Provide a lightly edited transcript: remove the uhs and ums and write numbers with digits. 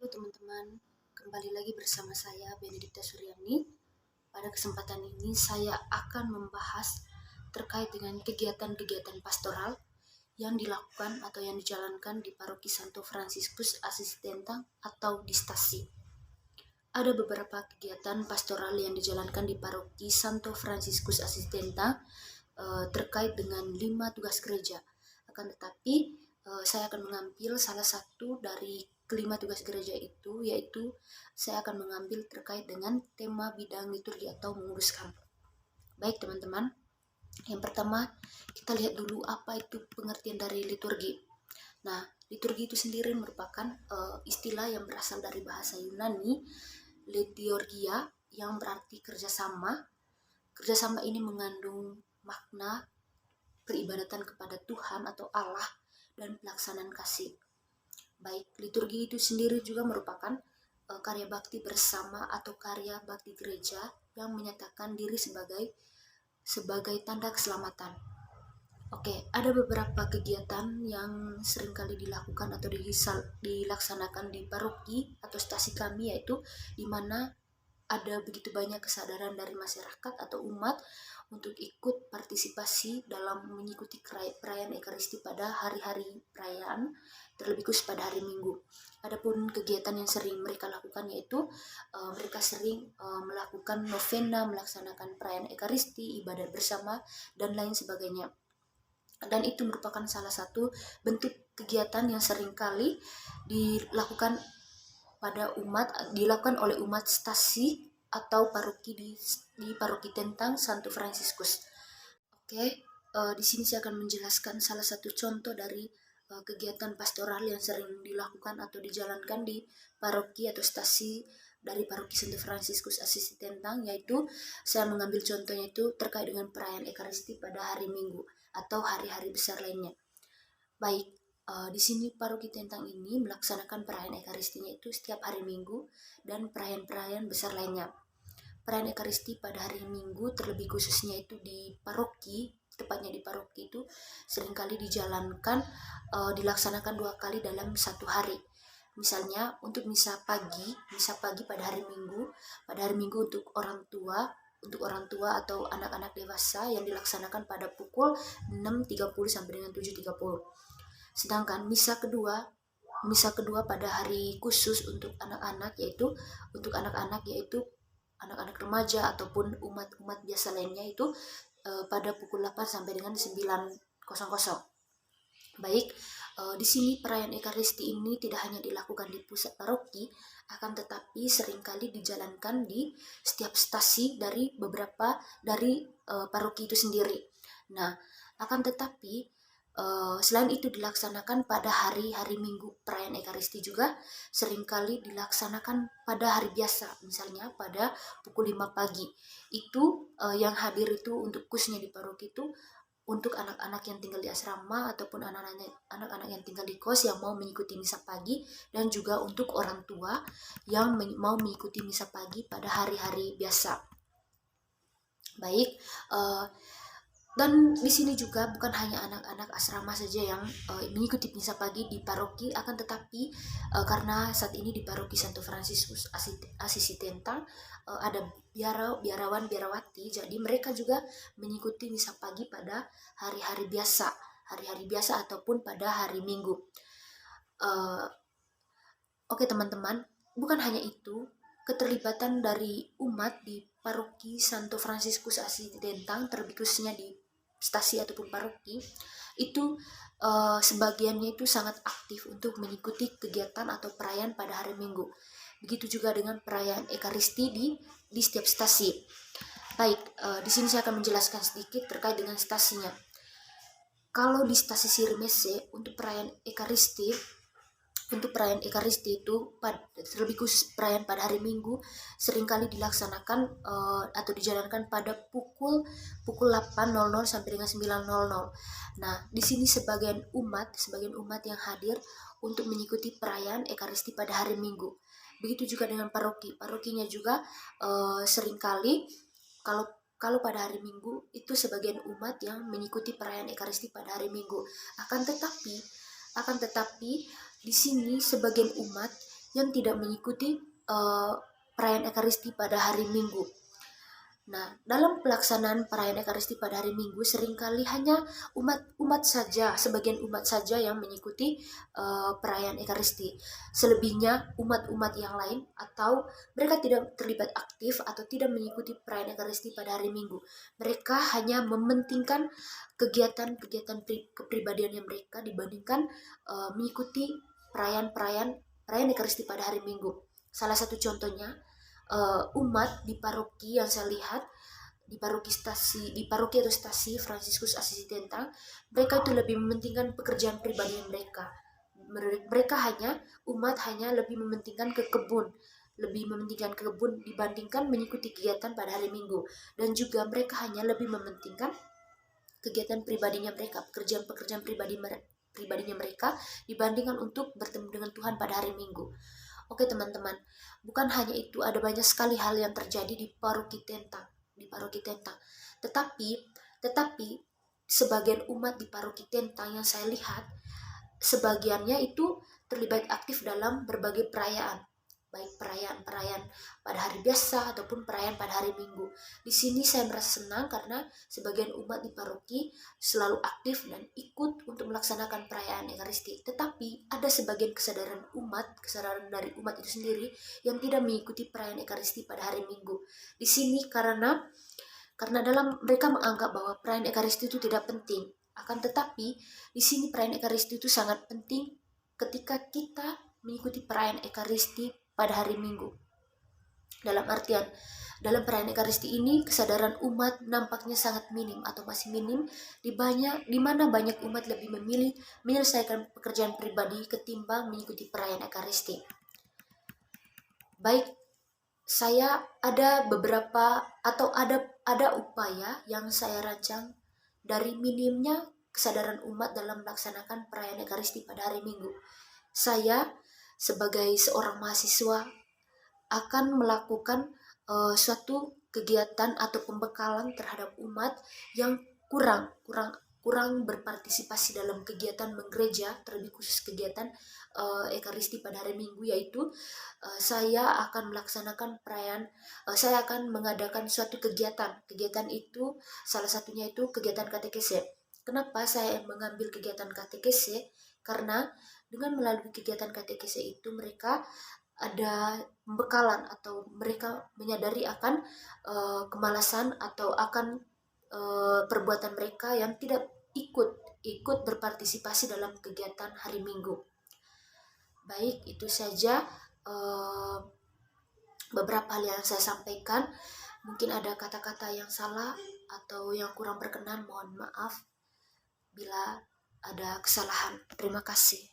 teman-teman, kembali lagi bersama saya Benedikta Suryani. Pada kesempatan ini saya akan membahas terkait dengan kegiatan-kegiatan pastoral yang dilakukan atau yang dijalankan di Paroki Santo Fransiskus Asistenta atau di Stasi. Ada beberapa kegiatan pastoral yang dijalankan di Paroki Santo Fransiskus Asistenta terkait dengan 5 tugas gereja. Akan tetapi saya akan mengambil salah satu dari kelima tugas gereja itu, yaitu saya akan mengambil terkait dengan tema bidang liturgi atau menguduskan. Baik teman-teman, yang pertama kita lihat dulu apa itu pengertian dari liturgi. Nah, liturgi itu sendiri merupakan istilah yang berasal dari bahasa Yunani, liturgia, yang berarti kerjasama. Kerjasama ini mengandung makna peribadatan kepada Tuhan atau Allah dan pelaksanaan kasih. Baik, liturgi itu sendiri juga merupakan karya bakti bersama atau karya bakti gereja yang menyatakan diri sebagai tanda keselamatan. Oke, ada beberapa kegiatan yang seringkali dilakukan atau dilaksanakan di paroki atau stasi kami, yaitu di mana ada begitu banyak kesadaran dari masyarakat atau umat untuk ikut partisipasi dalam mengikuti perayaan Ekaristi pada hari-hari perayaan, terlebih khusus pada hari Minggu. Adapun kegiatan yang sering mereka lakukan yaitu mereka sering melakukan novena, melaksanakan perayaan Ekaristi, ibadat bersama, dan lain sebagainya. Dan itu merupakan salah satu bentuk kegiatan yang seringkali dilakukan oleh umat stasi atau paroki di paroki tentang Santo Fransiskus. Oke, di sini saya akan menjelaskan salah satu contoh dari kegiatan pastoral yang sering dilakukan atau dijalankan di paroki atau stasi dari paroki Santo Fransiskus Asisi Tentang, yaitu saya mengambil contohnya itu terkait dengan perayaan Ekaristi pada hari Minggu atau hari-hari besar lainnya. Baik, di sini paroki Tentang ini melaksanakan perayaan Ekaristinya itu setiap hari Minggu dan perayaan-perayaan besar lainnya. Perayaan Ekaristi pada hari Minggu, terlebih khususnya itu di paroki, tepatnya di paroki itu seringkali dilaksanakan 2 kali dalam 1 hari. Misalnya untuk misa pagi pada hari Minggu untuk orang tua atau anak-anak dewasa yang dilaksanakan pada pukul 6.30 sampai dengan 7.30. Sedangkan misa kedua pada hari khusus untuk anak-anak yaitu anak-anak remaja ataupun umat-umat biasa lainnya itu pada pukul 8 sampai dengan 9.00. Baik, di sini perayaan Ekaristi ini tidak hanya dilakukan di pusat paroki, akan tetapi seringkali dijalankan di setiap stasi dari paroki itu sendiri. Nah, akan tetapi selain itu dilaksanakan pada hari-hari Minggu, perayaan Ekaristi juga seringkali dilaksanakan pada hari biasa, misalnya pada pukul 5 pagi. Itu yang hadir itu untuk khususnya di paroki itu untuk anak-anak yang tinggal di asrama ataupun anak-anak yang tinggal di kos yang mau mengikuti misa pagi, dan juga untuk orang tua yang mau mengikuti misa pagi pada hari-hari biasa. Baik, dan di sini juga bukan hanya anak-anak asrama saja yang mengikuti misa pagi di paroki, akan tetapi karena saat ini di paroki Santo Fransiskus Asisi Tentang ada biarawan biarawati, jadi mereka juga mengikuti misa pagi pada hari-hari biasa ataupun pada hari Minggu. Oke teman-teman, bukan hanya itu, keterlibatan dari umat di paroki Santo Fransiskus Asisi Tentang, terlebih khususnya di stasi ataupun paroki itu sebagiannya itu sangat aktif untuk mengikuti kegiatan atau perayaan pada hari Minggu. Begitu juga dengan perayaan Ekaristi di setiap stasi. Baik, di sini saya akan menjelaskan sedikit terkait dengan stasinya. Kalau di stasi Sirmese untuk perayaan Ekaristi itu terlebih khusus perayaan pada hari Minggu seringkali dilaksanakan atau dijalankan pada pukul 8.00 sampai dengan 9.00. Nah, di sini sebagian umat yang hadir untuk mengikuti perayaan Ekaristi pada hari Minggu. Begitu juga dengan parokinya juga seringkali kalau pada hari Minggu itu sebagian umat yang mengikuti perayaan Ekaristi pada hari Minggu. Akan tetapi di sini sebagian umat yang tidak mengikuti perayaan Ekaristi pada hari Minggu. Nah, dalam pelaksanaan perayaan Ekaristi pada hari Minggu seringkali hanya umat saja, sebagian umat saja yang mengikuti perayaan Ekaristi. Selebihnya umat-umat yang lain atau mereka tidak terlibat aktif atau tidak mengikuti perayaan Ekaristi pada hari Minggu. Mereka hanya mementingkan kegiatan-kegiatan kepribadiannya mereka dibandingkan mengikuti perayaan Ekaristi pada hari Minggu. Salah satu contohnya umat di paroki yang saya lihat di paroki atau stasi Fransiskus Asisi Tentang, mereka itu lebih mementingkan pekerjaan pribadi mereka. Umat hanya lebih mementingkan ke kebun dibandingkan mengikuti kegiatan pada hari Minggu, dan juga mereka hanya lebih mementingkan kegiatan pribadinya mereka, pekerjaan-pekerjaan pribadinya mereka dibandingkan untuk bertemu dengan Tuhan pada hari Minggu. Oke teman-teman, bukan hanya itu, ada banyak sekali hal yang terjadi di paroki Tentang. Tetapi sebagian umat di paroki Tentang yang saya lihat, sebagiannya itu terlibat aktif dalam berbagai perayaan, baik perayaan pada hari biasa ataupun perayaan pada hari Minggu. Di sini saya merasa senang karena sebagian umat di paroki selalu aktif dan ikut untuk melaksanakan perayaan Ekaristi. Tetapi ada sebagian kesadaran dari umat itu sendiri yang tidak mengikuti perayaan Ekaristi pada hari Minggu. Di sini karena dalam mereka menganggap bahwa perayaan Ekaristi itu tidak penting. Akan tetapi di sini perayaan Ekaristi itu sangat penting ketika kita mengikuti perayaan Ekaristi pada hari Minggu. Dalam artian, dalam perayaan Ekaristi ini kesadaran umat nampaknya sangat minim atau masih minim, di mana banyak umat lebih memilih menyelesaikan pekerjaan pribadi ketimbang mengikuti perayaan Ekaristi. Baik, saya ada beberapa atau ada upaya yang saya rancang dari minimnya kesadaran umat dalam melaksanakan perayaan Ekaristi pada hari Minggu. Saya sebagai seorang mahasiswa akan melakukan suatu kegiatan atau pembekalan terhadap umat yang kurang berpartisipasi dalam kegiatan menggereja, terlebih khusus kegiatan Ekaristi pada hari Minggu, yaitu saya akan mengadakan suatu kegiatan itu salah satunya itu kegiatan katekese. Kenapa saya mengambil kegiatan katekese? Karena dengan melalui kegiatan katekese itu mereka ada pembekalan atau mereka menyadari akan kemalasan atau akan perbuatan mereka yang tidak ikut berpartisipasi dalam kegiatan hari Minggu. Baik, itu saja beberapa hal yang saya sampaikan. Mungkin ada kata-kata yang salah atau yang kurang berkenan, mohon maaf bila ada kesalahan. Terima kasih.